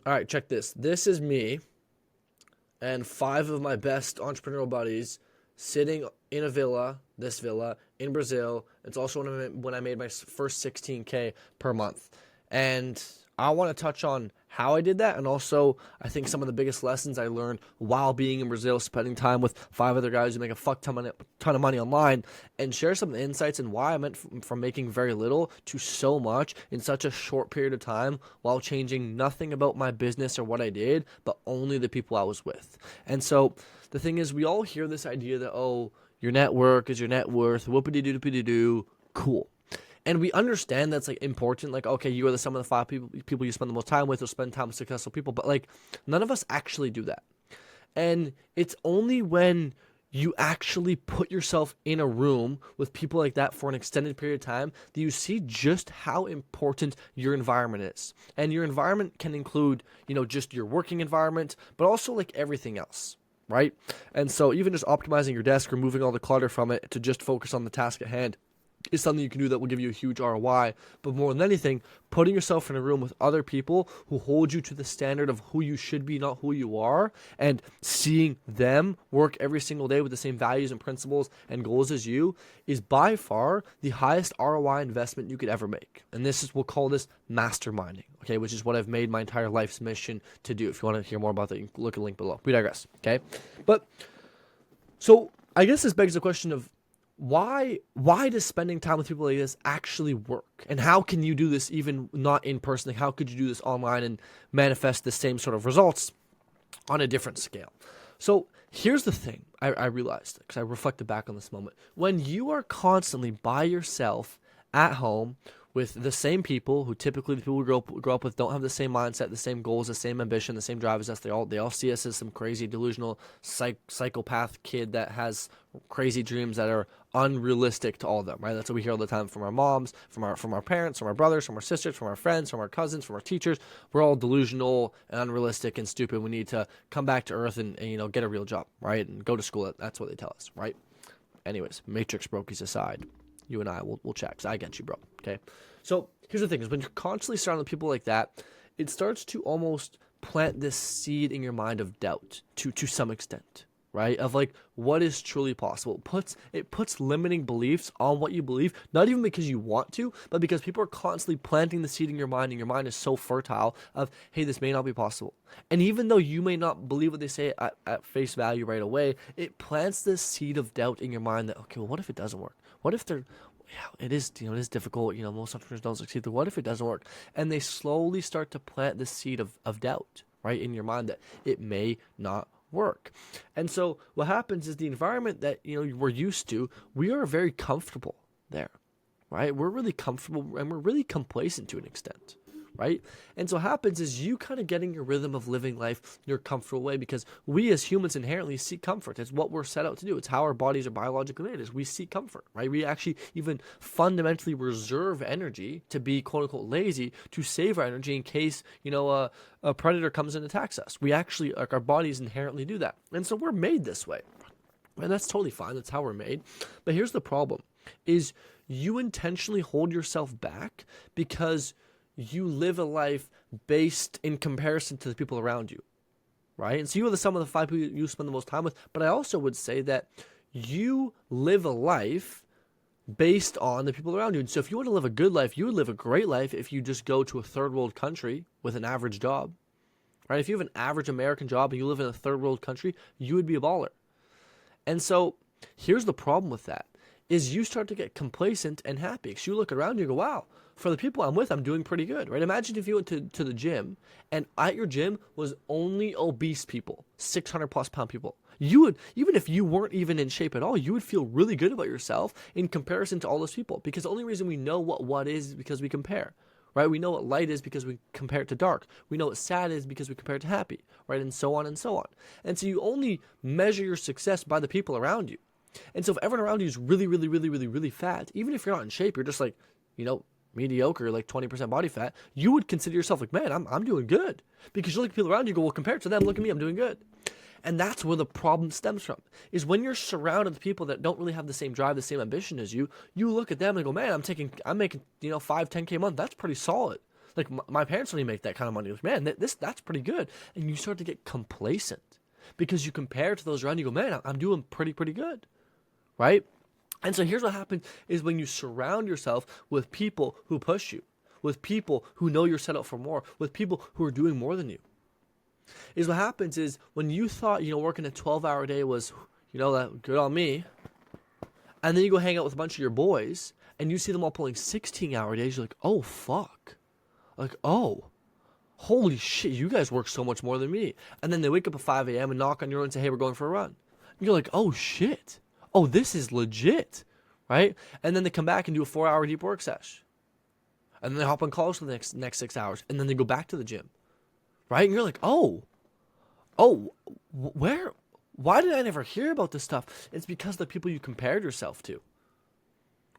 All right, check this. This is me and five of my best entrepreneurial buddies sitting in a villa, this villa in Brazil. It's also when I made my first 16K per month. And I want to touch on how I did that, and also I think some of the biggest lessons I learned while being in Brazil, spending time with five other guys who make a ton of money online, and share some insights and why I went from making very little to so much in such a short period of time while changing nothing about my business or what I did, but only the people I was with. And so the thing is, we all hear this idea that, oh, your network is your net worth, whoopity doo doo, cool. And we understand that's like important. Like, okay, you are the sum of the five people you spend the most time with, or spend time with successful people. But like, none of us actually do that. And it's only when you actually put yourself in a room with people like that for an extended period of time that you see just how important your environment is. And your environment can include, just your working environment, but also like everything else. Right. And so even just optimizing your desk, removing all the clutter from it to just focus on the task at hand is something you can do that will give you a huge ROI. But more than anything, putting yourself in a room with other people who hold you to the standard of who you should be, not who you are, and seeing them work every single day with the same values and principles and goals as you is by far the highest ROI investment you could ever make. And we'll call this masterminding, okay, which is what I've made my entire life's mission to do. If you want to hear more about that, you can look at the link below. We digress, okay? But so I guess this begs the question of, why does spending time with people like this actually work? And how can you do this even not in person? Like, how could you do this online and manifest the same sort of results on a different scale? So here's the thing I realized, because I reflected back on this moment. When you are constantly by yourself at home with the same people, who typically the people we grow up with don't have the same mindset, the same goals, the same ambition, the same drive as us. They all see us as some crazy delusional psychopath kid that has crazy dreams that are unrealistic to all of them, right? That's what we hear all the time from our moms, from our parents, from our brothers, from our sisters, from our friends, from our cousins, from our teachers. We're all delusional and unrealistic and stupid. We need to come back to earth and get a real job, right? And go to school. That's what they tell us, right? Anyways, Matrix brokies aside, you and I will chat, because I get you, bro. Okay. So here's the thing: is when you're constantly surrounded with people like that, it starts to almost plant this seed in your mind of doubt to some extent, right? Of like what is truly possible. It puts limiting beliefs on what you believe, not even because you want to, but because people are constantly planting the seed in your mind, and your mind is so fertile of, hey, this may not be possible. And even though you may not believe what they say at face value right away, it plants this seed of doubt in your mind that, okay, well, what if it doesn't work? What if they're, yeah, it is difficult. Most entrepreneurs don't succeed. But what if it doesn't work? And they slowly start to plant the seed of doubt, right, in your mind that it may not work. And so what happens is the environment that, we're used to, we are very comfortable there, right? We're really comfortable and we're really complacent to an extent. Right? And so what happens is you kind of getting your rhythm of living life your comfortable way, because we as humans inherently seek comfort. It's what we're set out to do. It's how our bodies are biologically made, is we seek comfort, right? We actually even fundamentally reserve energy to be quote unquote lazy, to save our energy in case, a predator comes and attacks us. We actually, like, our bodies inherently do that. And so we're made this way. And that's totally fine. That's how we're made. But here's the problem is you intentionally hold yourself back because you live a life based in comparison to the people around you, right? And so you are the sum of the five people you spend the most time with. But I also would say that you live a life based on the people around you. And so if you want to live a good life, you would live a great life if you just go to a third world country with an average job, right? If you have an average American job and you live in a third world country, you would be a baller. And so here's the problem with that is you start to get complacent and happy, because you look around and you go, wow, for the people I'm with, I'm doing pretty good, right? Imagine if you went to the gym and at your gym was only obese people, 600 plus pound people. You would, even if you weren't even in shape at all, you would feel really good about yourself in comparison to all those people, because the only reason we know what is because we compare, right? We know what light is because we compare it to dark. We know what sad is because we compare it to happy, right? And so on and so on. And so you only measure your success by the people around you. And so if everyone around you is really, really, really, really, really fat, even if you're not in shape, you're just like, mediocre, like 20% body fat, you would consider yourself like, man, I'm doing good. Because you look at people around you, go, well, compared to them, look at me, I'm doing good. And that's where the problem stems from, is when you're surrounded with people that don't really have the same drive, the same ambition as you, you look at them and go, man, I'm making, 5, 10K a month. That's pretty solid. Like my parents only make that kind of money. Like, man, that's pretty good. And you start to get complacent because you compare to those around you. Go, man, I'm doing pretty good, right? And so here's what happens is when you surround yourself with people who push you, with people who know you're set up for more, with people who are doing more than you. Is what happens is when you thought, working a 12-hour day was, that good on me, and then you go hang out with a bunch of your boys, and you see them all pulling 16-hour days, you're like, oh, fuck. Like, oh, holy shit, you guys work so much more than me. And then they wake up at 5 a.m. and knock on your door and say, hey, we're going for a run. And you're like, oh, shit. Oh, this is legit, right? And then they come back and do a 4-hour deep work sesh. And then they hop on calls for the next 6 hours, and then they go back to the gym, right? And you're like, why did I never hear about this stuff? It's because the people you compared yourself to,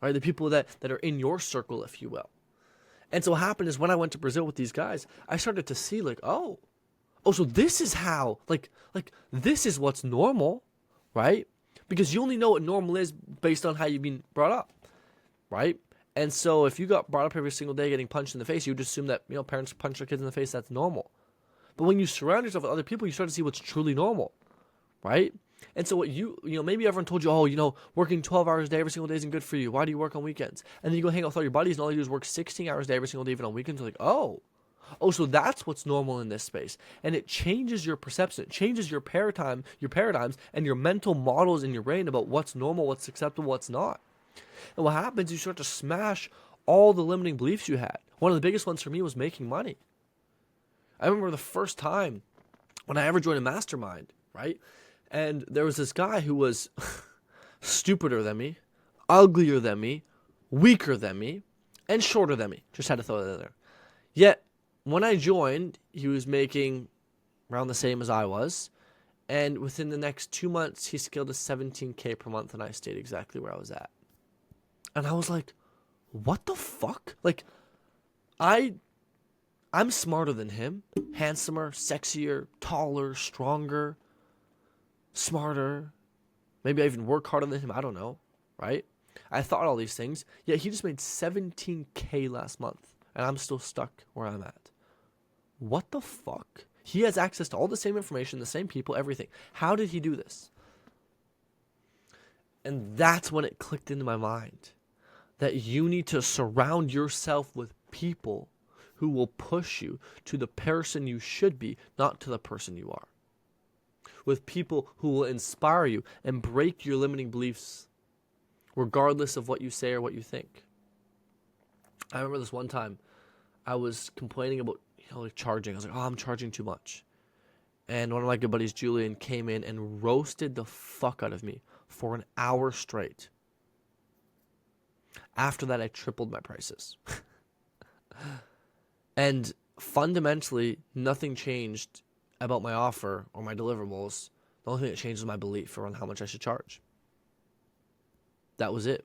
right? The people that are in your circle, if you will. And so what happened is when I went to Brazil with these guys, I started to see like, oh, so this is how, like this is what's normal, right? Because you only know what normal is based on how you've been brought up, right? And so if you got brought up every single day getting punched in the face, you would assume that, parents punch their kids in the face, that's normal. But when you surround yourself with other people, you start to see what's truly normal, right? And so what maybe everyone told you, working 12 hours a day every single day isn't good for you. Why do you work on weekends? And then you go hang out with all your buddies and all you do is work 16 hours a day every single day, even on weekends. You're like, oh, so that's what's normal in this space. And it changes your perception. It changes your paradigms and your mental models in your brain about what's normal, what's acceptable, what's not. And what happens, you start to smash all the limiting beliefs you had. One of the biggest ones for me was making money. I remember the first time when I ever joined a mastermind, right? And there was this guy who was stupider than me, uglier than me, weaker than me, and shorter than me. Just had to throw that in there. Yet, when I joined, he was making around the same as I was. And within the next 2 months, he scaled to $17K per month, and I stayed exactly where I was at. And I was like, what the fuck? Like, I'm smarter than him. Handsomer, sexier, taller, stronger, smarter. Maybe I even work harder than him. I don't know, right? I thought all these things. Yet he just made $17K last month. And I'm still stuck where I'm at. What the fuck? He has access to all the same information, the same people, everything. How did he do this? And that's when it clicked into my mind. That you need to surround yourself with people who will push you to the person you should be, not to the person you are. With people who will inspire you and break your limiting beliefs, regardless of what you say or what you think. I remember this one time, I was complaining about charging. I was like, I'm charging too much. And one of my good buddies, Julian, came in and roasted the fuck out of me for an hour straight. After that, I tripled my prices. And fundamentally, nothing changed about my offer or my deliverables. The only thing that changed was my belief around how much I should charge. That was it.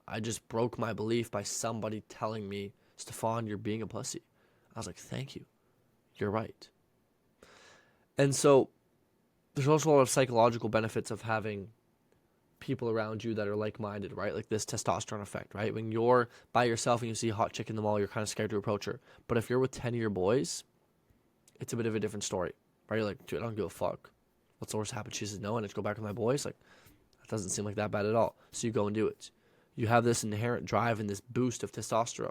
I just broke my belief by somebody telling me, Stefan, you're being a pussy. I was like, thank you. You're right. And so there's also a lot of psychological benefits of having people around you that are like-minded, right? Like this testosterone effect, right? When you're by yourself and you see a hot chick in the mall, you're kind of scared to approach her. But if you're with 10 of your boys, it's a bit of a different story, right? You're like, dude, I don't give a fuck. What's the worst happen? She says no, and I just go back with my boys. Like, that doesn't seem like that bad at all. So you go and do it. You have this inherent drive and this boost of testosterone.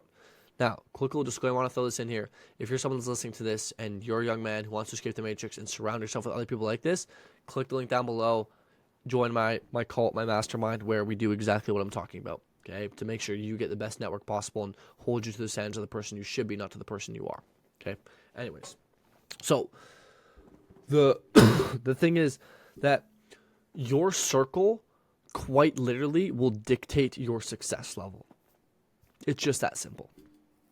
Now, quick little disclaimer, I want to throw this in here. If you're someone that's listening to this and you're a young man who wants to escape the matrix and surround yourself with other people like this, click the link down below. Join my cult, my mastermind, where we do exactly what I'm talking about, okay? To make sure you get the best network possible and hold you to the standards of the person you should be, not to the person you are, okay? Anyways, so the the thing is that your circle quite literally will dictate your success level. It's just that simple,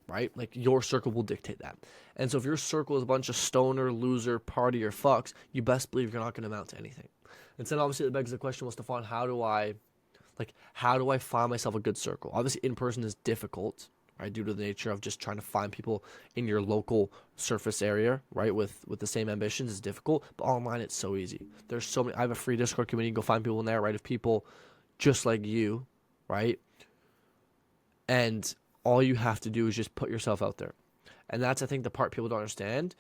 right? Like, your circle will dictate that. And so if your circle is a bunch of stoner, loser, party, or fucks, you best believe you're not going to amount to anything. And then obviously it begs the question, well, Stefan, how do I find myself a good circle? Obviously in person is difficult, right? Due to the nature of just trying to find people in your local surface area, right? With the same ambitions is difficult, but online it's so easy. There's so many. I have a free Discord community. You can go find people in there, right? Of people just like you, right? And all you have to do is just put yourself out there. And that's, I think, the part people don't understand,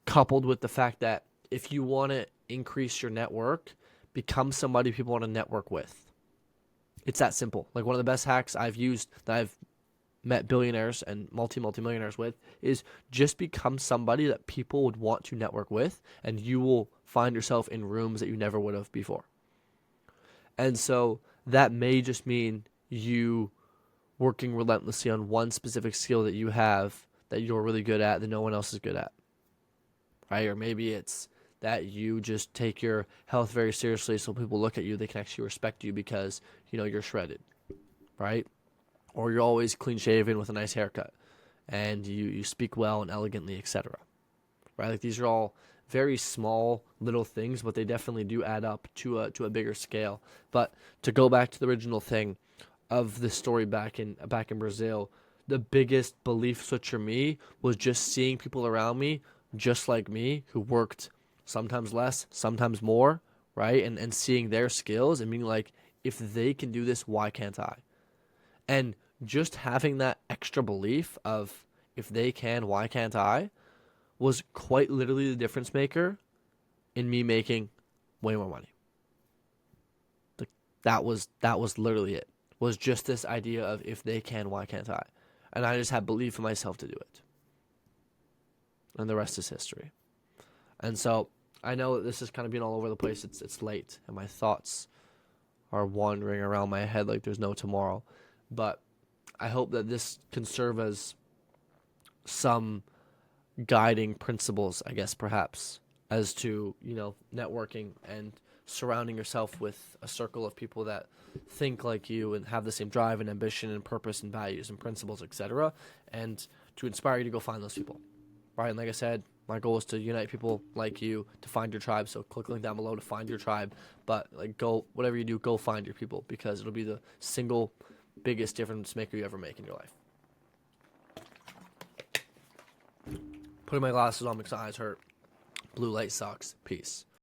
coupled with the fact that if you want to increase your network, become somebody people want to network with. It's that simple. Like, one of the best hacks I've used that I've met billionaires and multimillionaires with is just become somebody that people would want to network with, and you will find yourself in rooms that you never would have before. And so that may just mean you working relentlessly on one specific skill that you have that you're really good at that no one else is good at, right? Or maybe it's that you just take your health very seriously, so people look at you, they can actually respect you because, you're shredded, right? Or you're always clean shaven with a nice haircut, and you speak well and elegantly, etc. Right? Like, these are all very small little things, but they definitely do add up to a bigger scale. But to go back to the original thing of the story back in Brazil, the biggest belief switch for me was just seeing people around me just like me who worked sometimes less, sometimes more, right? And seeing their skills and being like, if they can do this, why can't I? And just having that extra belief of, if they can, why can't I, was quite literally the difference maker in me making way more money. Like, that was literally it. Was just this idea of, if they can, why can't I? And I just had belief in myself to do it. And the rest is history. And so I know that this is kind of being all over the place. It's late, and my thoughts are wandering around my head like there's no tomorrow. But I hope that this can serve as some guiding principles, I guess, perhaps, as to, networking and surrounding yourself with a circle of people that think like you and have the same drive and ambition and purpose and values and principles, etc., and to inspire you to go find those people, right? And like I said, my goal is to unite people like you to find your tribe. So click the link down below to find your tribe. But go, whatever you do, go find your people, because it'll be the single biggest difference maker you ever make in your life. Putting my glasses on because my eyes hurt. Blue light sucks. Peace.